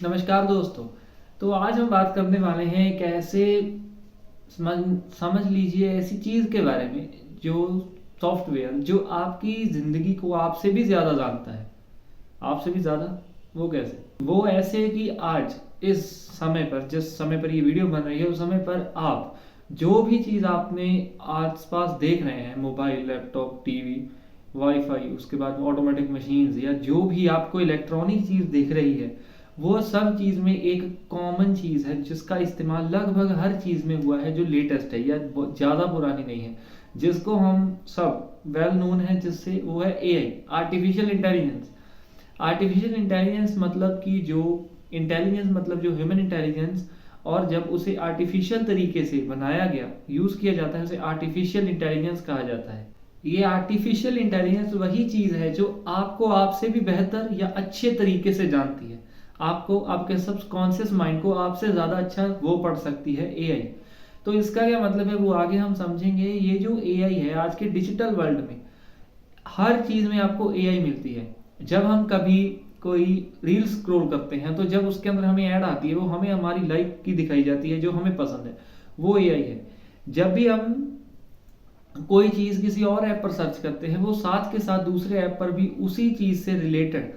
नमस्कार दोस्तों। तो आज हम बात करने वाले हैं एक ऐसे समझ समझ लीजिए ऐसी चीज़ के बारे में जो सॉफ्टवेयर जो आपकी ज़िंदगी को आपसे भी ज़्यादा जानता है। आपसे भी ज़्यादा। वो कैसे? वो ऐसे कि आज इस समय पर जिस समय पर ये वीडियो बन रही है उस समय पर आप जो भी चीज़ आपने आसपास देख रहे हैं, मोबाइल, लैपटॉप, टीवी, वाईफाई, उसके बाद ऑटोमेटिक मशीन्स या जो भी आपको इलेक्ट्रॉनिक चीज़ दिख रही है, वो सब चीज़ में एक कॉमन चीज़ है जिसका इस्तेमाल लगभग हर चीज़ में हुआ है, जो लेटेस्ट है या ज़्यादा पुरानी नहीं है, जिसको हम सब वेल नोन है, जिससे वो है AI, artificial intelligence. Artificial intelligence मतलब कि जो इंटेलिजेंस मतलब जो ह्यूमन इंटेलिजेंस, और जब उसे आर्टिफिशियल तरीके से बनाया गया, यूज़ किया जाता है, उसे आर्टिफिशियल इंटेलिजेंस कहा जाता है। ये आर्टिफिशियल इंटेलिजेंस वही चीज़ है जो आपको आपसे भी बेहतर या अच्छे तरीके से जानती है। आपको आपके सबकॉन्शियस माइंड को आपसे ज़्यादा अच्छा वो पढ़ सकती है, एआई। तो इसका क्या मतलब है वो आगे हम समझेंगे। ये जो एआई है आज के डिजिटल वर्ल्ड में हर चीज़ में आपको एआई मिलती है। जब हम कभी कोई रील स्क्रॉल करते हैं तो जब उसके अंदर हमें ऐड आती है, वो हमें हमारी लाइक की दिखाई जाती है जो हमें पसंद है, वो एआई है। जब भी हम कोई चीज़ किसी और ऐप पर सर्च करते हैं, वो साथ के साथ दूसरे ऐप पर भी उसी चीज़ से रिलेटेड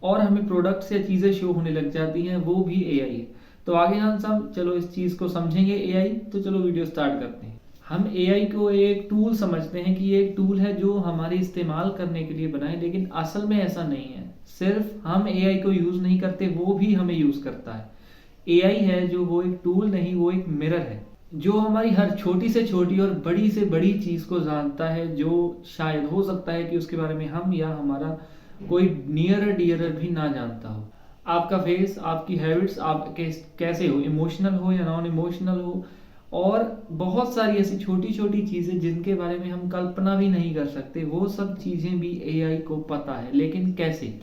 और हमें प्रोडक्ट्स या चीज़ें शो होने लग जाती हैं, वो भी एआई है। तो आगे हम सब चलो इस चीज़ को समझेंगे एआई। तो चलो वीडियो स्टार्ट करते हैं। हम एआई को एक टूल समझते हैं कि ये एक टूल है जो हमारे इस्तेमाल करने के लिए बना है, लेकिन असल में ऐसा नहीं है। सिर्फ हम एआई को यूज़ नहीं करते, वो भी हमें यूज़ करता है। एआई है जो वो एक टूल नहीं, वो एक मिरर है जो हमारी हर छोटी से छोटी और बड़ी से बड़ी चीज़ को जानता है, जो शायद हो सकता है कि उसके बारे में हम या हमारा कोई नियर डियरर भी ना जानता हो। आपका फेस, आपकी हैबिट्स, आप कैसे हो, इमोशनल हो या नॉन इमोशनल हो, और बहुत सारी ऐसी छोटी छोटी चीज़ें जिनके बारे में हम कल्पना भी नहीं कर सकते, वो सब चीज़ें भी एआई को पता है। लेकिन कैसे?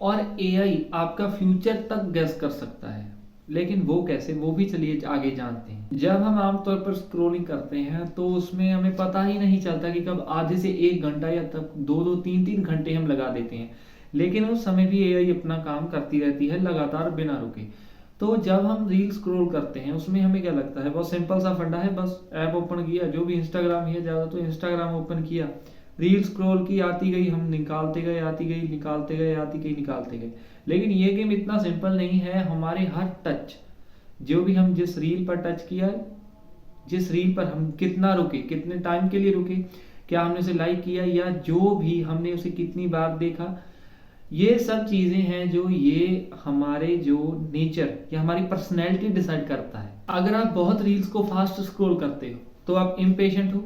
और एआई आपका फ्यूचर तक गेस कर सकता है, लेकिन वो कैसे, वो भी चलिए आगे जानते हैं। जब हम आमतौर पर स्क्रॉलिंग करते हैं तो उसमें हमें पता ही नहीं चलता कि कब आधे से 1 घंटा या तक 2-2 3-3 घंटे हम लगा देते हैं, लेकिन उस समय भी एआई अपना काम करती रहती है लगातार बिना रुके। तो जब हम रील स्क्रॉल करते हैं उसमें हमें क्या लगता है, बहुत सिंपल सा फंडा है, बस ऐप ओपन किया, जो भी इंस्टाग्राम है ज़्यादा तो इंस्टाग्राम ओपन किया, रील स्क्रॉल की, आती गई, हम निकालते गए, आती गई, निकालते गए, आती गई, निकालते गए। लेकिन ये गेम इतना सिंपल नहीं है। हमारे हर टच, जो भी हम जिस रील पर टच किया, जिस रील पर हम कितना रुके, कितने टाइम के लिए रुके, क्या हमने उसे लाइक किया, या जो भी हमने उसे कितनी बार देखा, ये सब चीजें हैं जो ये हमारे जो नेचर या हमारी पर्सनैलिटी डिसाइड करता है। अगर आप बहुत रील्स को फास्ट स्क्रॉल करते हो तो आप इम्पेशेंट हो।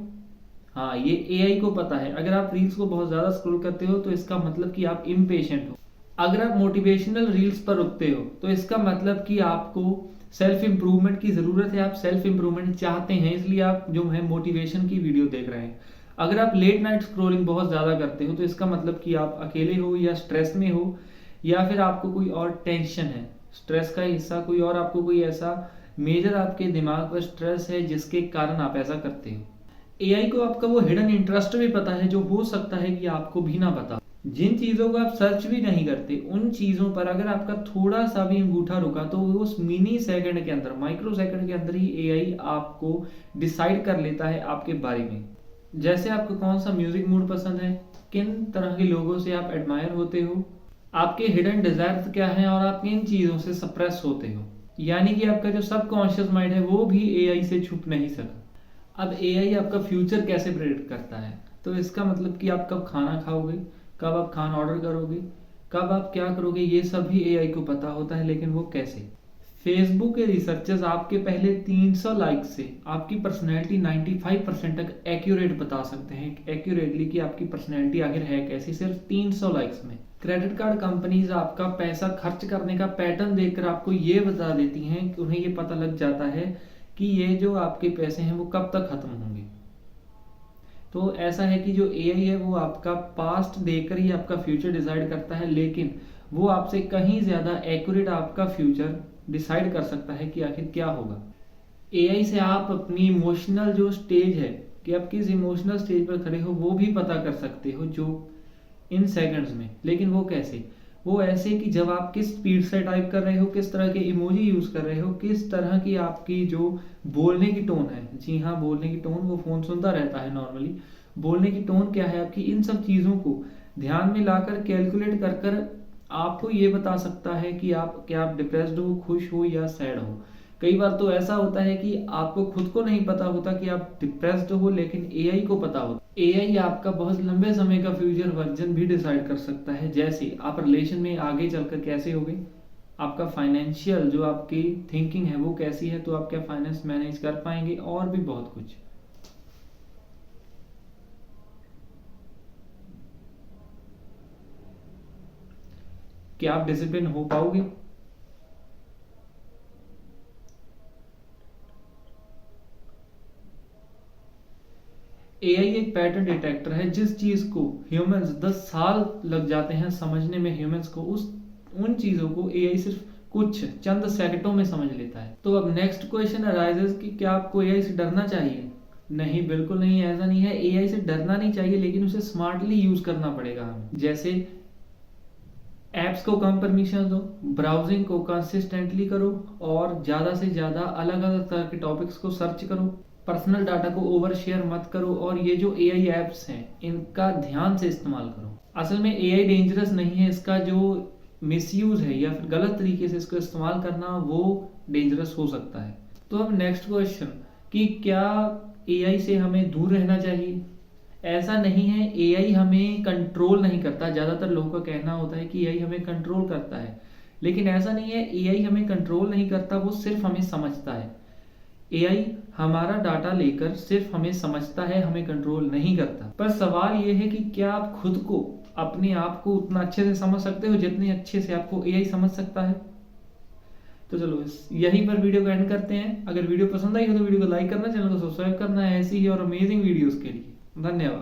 हाँ, ये एआई को पता है। अगर आप रील्स को बहुत ज्यादा स्क्रॉल करते हो तो इसका मतलब कि आप इम्पेशेंट हो। अगर आप मोटिवेशनल रील्स पर रुकते हो तो इसका मतलब कि आपको सेल्फ इंप्रूवमेंट की जरूरत है, आप सेल्फ इंप्रूवमेंट चाहते हैं, इसलिए आप जो है मोटिवेशन की वीडियो देख रहे हैं। अगर आप लेट नाइट स्क्रोलिंग बहुत ज़्यादा करते हो तो इसका मतलब कि आप अकेले हो या स्ट्रेस में हो, या फिर आपको कोई और टेंशन है, स्ट्रेस का हिस्सा कोई और, आपको कोई ऐसा मेजर आपके दिमाग पर स्ट्रेस है जिसके कारण आप ऐसा करते हो। एआई को आपका वो हिडन इंटरेस्ट भी पता है जो हो सकता है कि आपको भी ना पता। जिन चीज़ों को आप सर्च भी नहीं करते, उन चीज़ों पर अगर आपका थोड़ा सा भी अंगूठा रुका तो वो उस मिनी सेकंड के अंदर, माइक्रो सेकंड के अंदर ही एआई आपको डिसाइड कर लेता है आपके बारे में। जैसे आपको कौन सा म्यूजिक मूड पसंद है, किन तरह के लोगों से आप एडमायर होते हो, आपके हिडन डिजायर्स क्या हैं, और आप किन चीज़ों से सप्रेस होते हो। यानी कि आपका जो सबकॉन्शियस माइंड है वो भी एआई से छुप नहीं सका। अब एआई आपका फ्यूचर कैसे प्रेडिक्ट करता है? तो इसका मतलब कि आप कब खाना खाओगे, कब आप खाना ऑर्डर करोगे, कब आप क्या करोगे, ये सब भी एआई को पता होता है। लेकिन वो कैसे? फेसबुक के रिसर्चर्स आपके पहले 300 लाइक से आपकी पर्सनैलिटी 95% तक एक्यूरेट बता सकते हैं, एक्यूरेटली, कि आपकी पर्सनैलिटी आखिर है कैसी, सिर्फ 300 लाइक्स में। क्रेडिट कार्ड कंपनीज आपका पैसा खर्च करने का पैटर्न देखकर आपको ये बता देती हैं कि उन्हें ये पता लग जाता है कि ये जो आपके पैसे हैं वो कब तक खत्म होंगे। तो ऐसा है कि जो एआई है वो आपका पास्ट देखकर ही आपका फ्यूचर डिसाइड करता है, लेकिन वो आपसे कहीं ज़्यादा एक्यूरेट आपका फ्यूचर डिसाइड कर सकता है कि आखिर क्या होगा। एआई से आप अपनी इमोशनल जो स्टेज है, कि आप किस इमोशनल स्टेज पर खड़े हो, वो भी पता कर सकते हो, जो इन सेकंड्स में। लेकिन वो कैसे? वो ऐसे कि जब आप किस स्पीड से टाइप कर रहे हो, किस तरह के इमोजी यूज़ कर रहे हो, किस तरह की आपकी जो बोलने की टोन है, जी हाँ बोलने की टोन, वो फ़ोन सुनता रहता है नॉर्मली, बोलने की टोन क्या है आपकी, इन सब चीज़ों को ध्यान में लाकर कैलकुलेट कर कर आपको ये बता सकता है कि आप क्या आप डिप्रेस्ड हो, खुश हो या सैड हो। कई बार तो ऐसा होता है कि आपको खुद को नहीं पता होता कि आप डिप्रेस्ड हो, लेकिन एआई को पता होता। एआई आपका बहुत लंबे समय का फ्यूचर वर्जन भी डिसाइड कर सकता है, जैसे आप रिलेशन में आगे चलकर कैसे होगे, आपका फाइनेंशियल जो आपकी थिंकिंग है वो कैसी है, तो आप क्या फाइनेंस मैनेज कर पाएंगे, और भी बहुत कुछ। क्या आप डिसिप्लिन हो पाओगे? एआई एक पैटर्न डिटेक्टर है। जिस चीज को ह्यूमंस 10 साल लग जाते हैं समझने में ह्यूमंस को, उस उन चीजों को एआई सिर्फ कुछ चंद सेकंडों में समझ लेता है। तो अब नेक्स्ट क्वेश्चन अराइजेस कि क्या आपको एआई से डरना चाहिए? नहीं, बिल्कुल नहीं, ऐसा नहीं है। एआई से डरना नहीं चाहिए, लेकिन उसे स्मार्टली यूज करना पड़ेगा हमें। जैसे एप्स को कम परमिशन दो, ब्राउजिंग को कंसिस्टेंटली करो, और ज़्यादा से ज़्यादा अलग अलग तरह के टॉपिक्स को सर्च करो। पर्सनल डाटा को ओवर शेयर मत करो, और ये जो एआई एप्स हैं इनका ध्यान से इस्तेमाल करो। असल में एआई डेंजरस नहीं है, इसका जो मिसयूज है या फिर गलत तरीके से इसको इस्तेमाल करना, वो डेंजरस हो सकता है। तो अब नेक्स्ट क्वेश्चन कि क्या एआई से हमें दूर रहना चाहिए? ऐसा नहीं है, एआई हमें कंट्रोल नहीं करता। ज़्यादातर लोगों का कहना होता है कि एआई हमें कंट्रोल करता है, लेकिन ऐसा नहीं है। एआई हमें कंट्रोल नहीं करता, वो सिर्फ हमें समझता है। एआई हमारा डाटा लेकर सिर्फ हमें समझता है, हमें कंट्रोल नहीं करता। पर सवाल ये है कि क्या आप खुद को, अपने आप को उतना अच्छे से समझ सकते हो जितने अच्छे से आपको एआई समझ सकता है? तो चलो यहीं पर वीडियो को एंड करते हैं। अगर वीडियो पसंद आई हो तो वीडियो को लाइक करना, चैनल को सब्सक्राइब करना है ऐसी ही और अमेजिंग वीडियोस के लिए। धन्यवाद।